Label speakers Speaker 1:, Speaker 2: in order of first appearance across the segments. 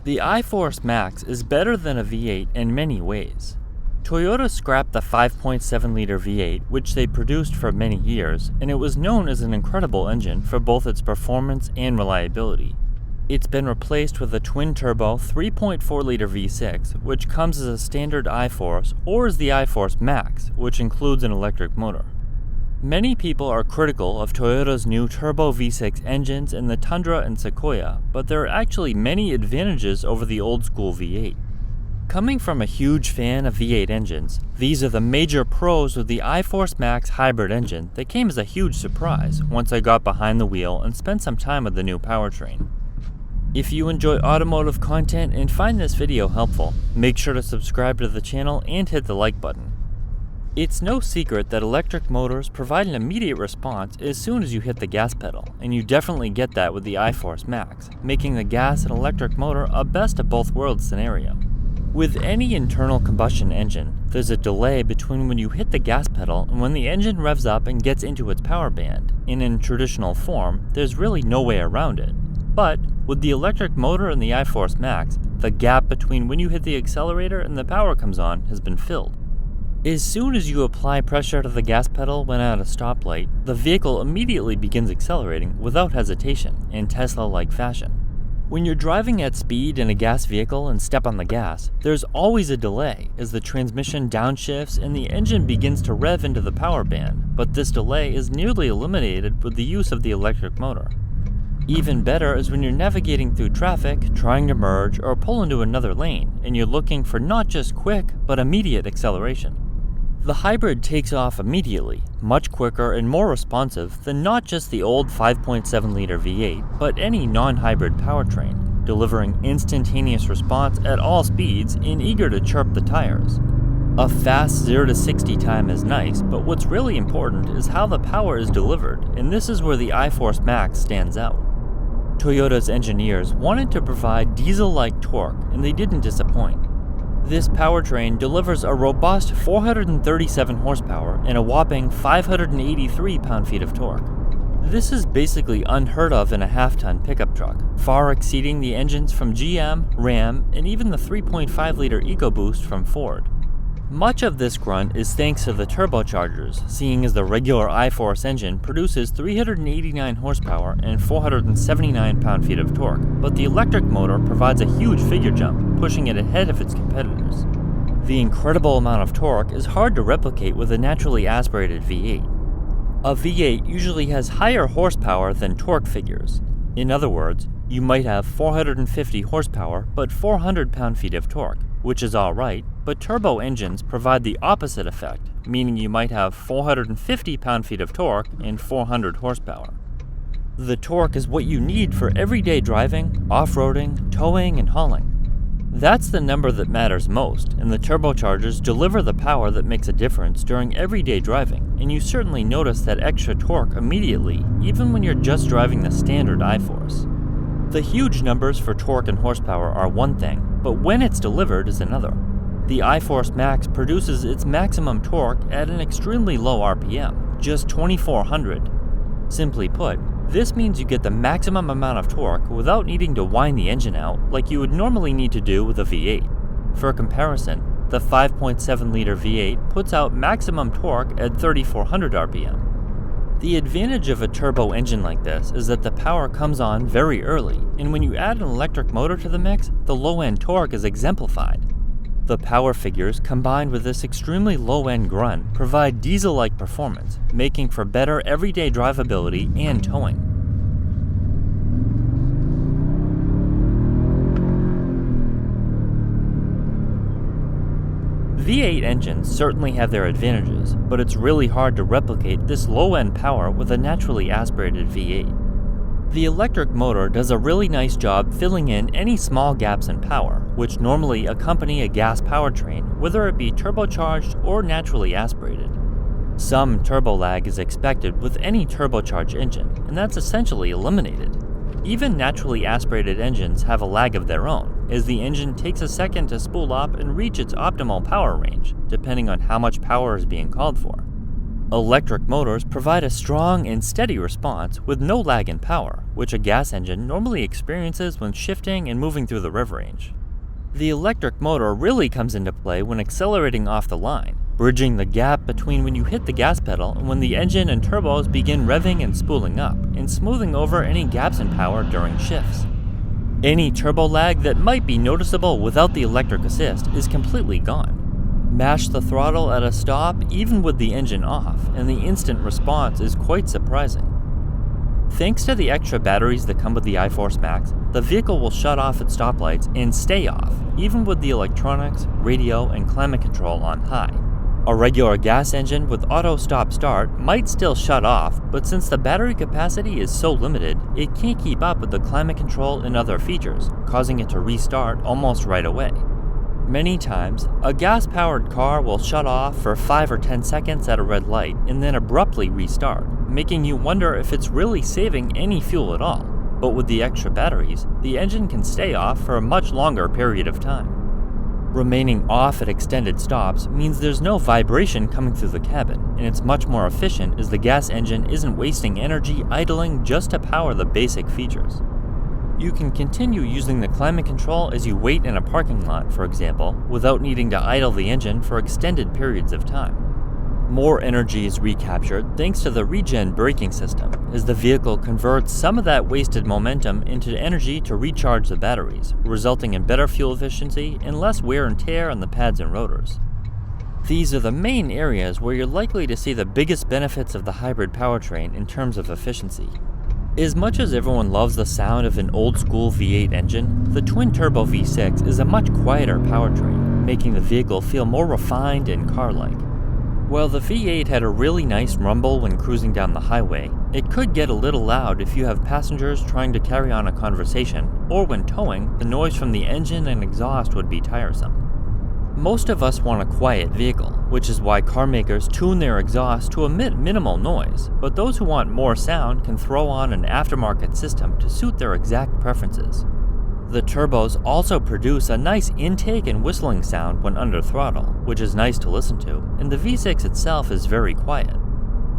Speaker 1: The iForce Max is better than a V8 in many ways. Toyota scrapped the 5.7-liter V8, which they produced for many years, and it was known as an incredible engine for both its performance and reliability. It's been replaced with a twin-turbo 3.4-liter V6, which comes as a standard iForce or as the iForce Max, which includes an electric motor. Many people are critical of Toyota's new turbo V6 engines in the Tundra and Sequoia, but there are actually many advantages over the old-school V8. Coming from a huge fan of V8 engines, these are the major pros of the iForce Max hybrid engine that came as a huge surprise once I got behind the wheel and spent some time with the new powertrain. If you enjoy automotive content and find this video helpful, make sure to subscribe to the channel and hit the like button. It's no secret that electric motors provide an immediate response as soon as you hit the gas pedal, and you definitely get that with the iForce Max, making the gas and electric motor a best of both worlds scenario. With any internal combustion engine, there's a delay between when you hit the gas pedal and when the engine revs up and gets into its power band, and in traditional form, there's really no way around it. But with the electric motor and the iForce Max, the gap between when you hit the accelerator and the power comes on has been filled. As soon as you apply pressure to the gas pedal when at a stoplight, the vehicle immediately begins accelerating without hesitation, in Tesla-like fashion. When you're driving at speed in a gas vehicle and step on the gas, there's always a delay as the transmission downshifts and the engine begins to rev into the power band, but this delay is nearly eliminated with the use of the electric motor. Even better is when you're navigating through traffic, trying to merge or pull into another lane, and you're looking for not just quick, but immediate acceleration. The hybrid takes off immediately, much quicker and more responsive than not just the old 5.7-liter V8, but any non-hybrid powertrain, delivering instantaneous response at all speeds and eager to chirp the tires. A fast 0 to 60 time is nice, but what's really important is how the power is delivered, and this is where the iForce Max stands out. Toyota's engineers wanted to provide diesel-like torque, and they didn't disappoint. This powertrain delivers a robust 437 horsepower and a whopping 583 pound-feet of torque. This is basically unheard of in a half-ton pickup truck, far exceeding the engines from GM, Ram, and even the 3.5-liter EcoBoost from Ford. Much of this grunt is thanks to the turbochargers, seeing as the regular iForce engine produces 389 horsepower and 479 pound-feet of torque, but the electric motor provides a huge figure jump, pushing it ahead of its competitors. The incredible amount of torque is hard to replicate with a naturally aspirated V8. A V8 usually has higher horsepower than torque figures. In other words, you might have 450 horsepower but 400 pound-feet of torque, which is alright, but turbo engines provide the opposite effect, meaning you might have 450 pound-feet of torque and 400 horsepower. The torque is what you need for everyday driving, off-roading, towing, and hauling. That's the number that matters most, and the turbochargers deliver the power that makes a difference during everyday driving, and you certainly notice that extra torque immediately, even when you're just driving the standard iForce. The huge numbers for torque and horsepower are one thing, but when it's delivered is another. The iForce Max produces its maximum torque at an extremely low RPM, just 2400. Simply put, this means you get the maximum amount of torque without needing to wind the engine out like you would normally need to do with a V8. For comparison, the 5.7-liter V8 puts out maximum torque at 3400 RPM. The advantage of a turbo engine like this is that the power comes on very early, and when you add an electric motor to the mix, the low-end torque is exemplified. The power figures combined with this extremely low-end grunt provide diesel-like performance, making for better everyday drivability and towing. V8 engines certainly have their advantages, but it's really hard to replicate this low-end power with a naturally aspirated V8. The electric motor does a really nice job filling in any small gaps in power, which normally accompany a gas powertrain, whether it be turbocharged or naturally aspirated. Some turbo lag is expected with any turbocharged engine, and that's essentially eliminated. Even naturally aspirated engines have a lag of their own, as the engine takes a second to spool up and reach its optimal power range, depending on how much power is being called for. Electric motors provide a strong and steady response with no lag in power, which a gas engine normally experiences when shifting and moving through the rev range. The electric motor really comes into play when accelerating off the line, bridging the gap between when you hit the gas pedal and when the engine and turbos begin revving and spooling up, and smoothing over any gaps in power during shifts. Any turbo lag that might be noticeable without the electric assist is completely gone. Mash the throttle at a stop even with the engine off, and the instant response is quite surprising. Thanks to the extra batteries that come with the iForce Max, the vehicle will shut off at stoplights and stay off, even with the electronics, radio, and climate control on high. A regular gas engine with auto stop-start might still shut off, but since the battery capacity is so limited, it can't keep up with the climate control and other features, causing it to restart almost right away. Many times, a gas-powered car will shut off for 5 or 10 seconds at a red light and then abruptly restart, making you wonder if it's really saving any fuel at all. But with the extra batteries, the engine can stay off for a much longer period of time. Remaining off at extended stops means there's no vibration coming through the cabin, and it's much more efficient as the gas engine isn't wasting energy idling just to power the basic features. You can continue using the climate control as you wait in a parking lot, for example, without needing to idle the engine for extended periods of time. More energy is recaptured thanks to the regen braking system, as the vehicle converts some of that wasted momentum into energy to recharge the batteries, resulting in better fuel efficiency and less wear and tear on the pads and rotors. These are the main areas where you're likely to see the biggest benefits of the hybrid powertrain in terms of efficiency. As much as everyone loves the sound of an old-school V8 engine, the twin-turbo V6 is a much quieter powertrain, making the vehicle feel more refined and car-like. While the V8 had a really nice rumble when cruising down the highway, it could get a little loud if you have passengers trying to carry on a conversation, or when towing, the noise from the engine and exhaust would be tiresome. Most of us want a quiet vehicle, which is why car makers tune their exhaust to emit minimal noise, but those who want more sound can throw on an aftermarket system to suit their exact preferences. The turbos also produce a nice intake and whistling sound when under throttle, which is nice to listen to, and the V6 itself is very quiet.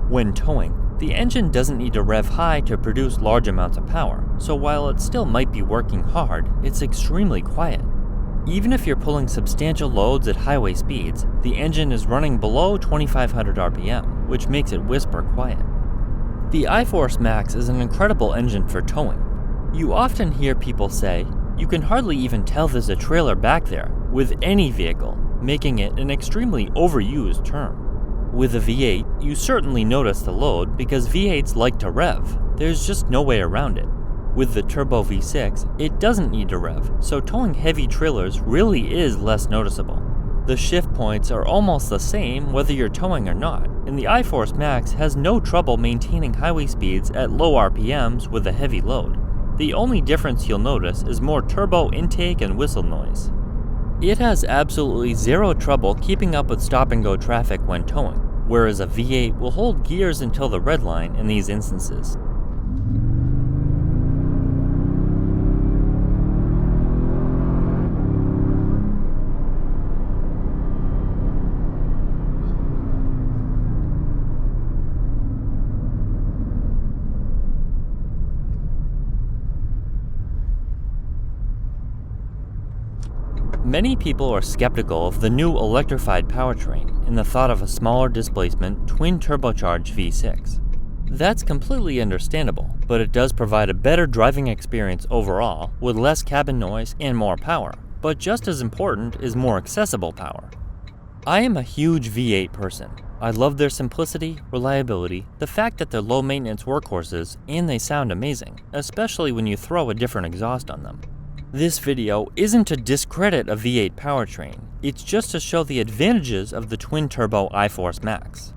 Speaker 1: When towing, the engine doesn't need to rev high to produce large amounts of power, so while it still might be working hard, it's extremely quiet. Even if you're pulling substantial loads at highway speeds, the engine is running below 2500 RPM, which makes it whisper quiet. The iForce Max is an incredible engine for towing. You often hear people say, "You can hardly even tell there's a trailer back there," with any vehicle, making it an extremely overused term. With a V8, you certainly notice the load because V8s like to rev. There's just no way around it. With the turbo V6, it doesn't need to rev, so towing heavy trailers really is less noticeable. The shift points are almost the same whether you're towing or not, and the iForce Max has no trouble maintaining highway speeds at low RPMs with a heavy load. The only difference you'll notice is more turbo intake and whistle noise. It has absolutely zero trouble keeping up with stop-and-go traffic when towing, whereas a V8 will hold gears until the red line in these instances. Many people are skeptical of the new electrified powertrain and the thought of a smaller displacement twin-turbocharged V6. That's completely understandable, but it does provide a better driving experience overall with less cabin noise and more power, but just as important is more accessible power. I am a huge V8 person. I love their simplicity, reliability, the fact that they're low-maintenance workhorses, and they sound amazing, especially when you throw a different exhaust on them. This video isn't to discredit a V8 powertrain, it's just to show the advantages of the twin-turbo iForce Max.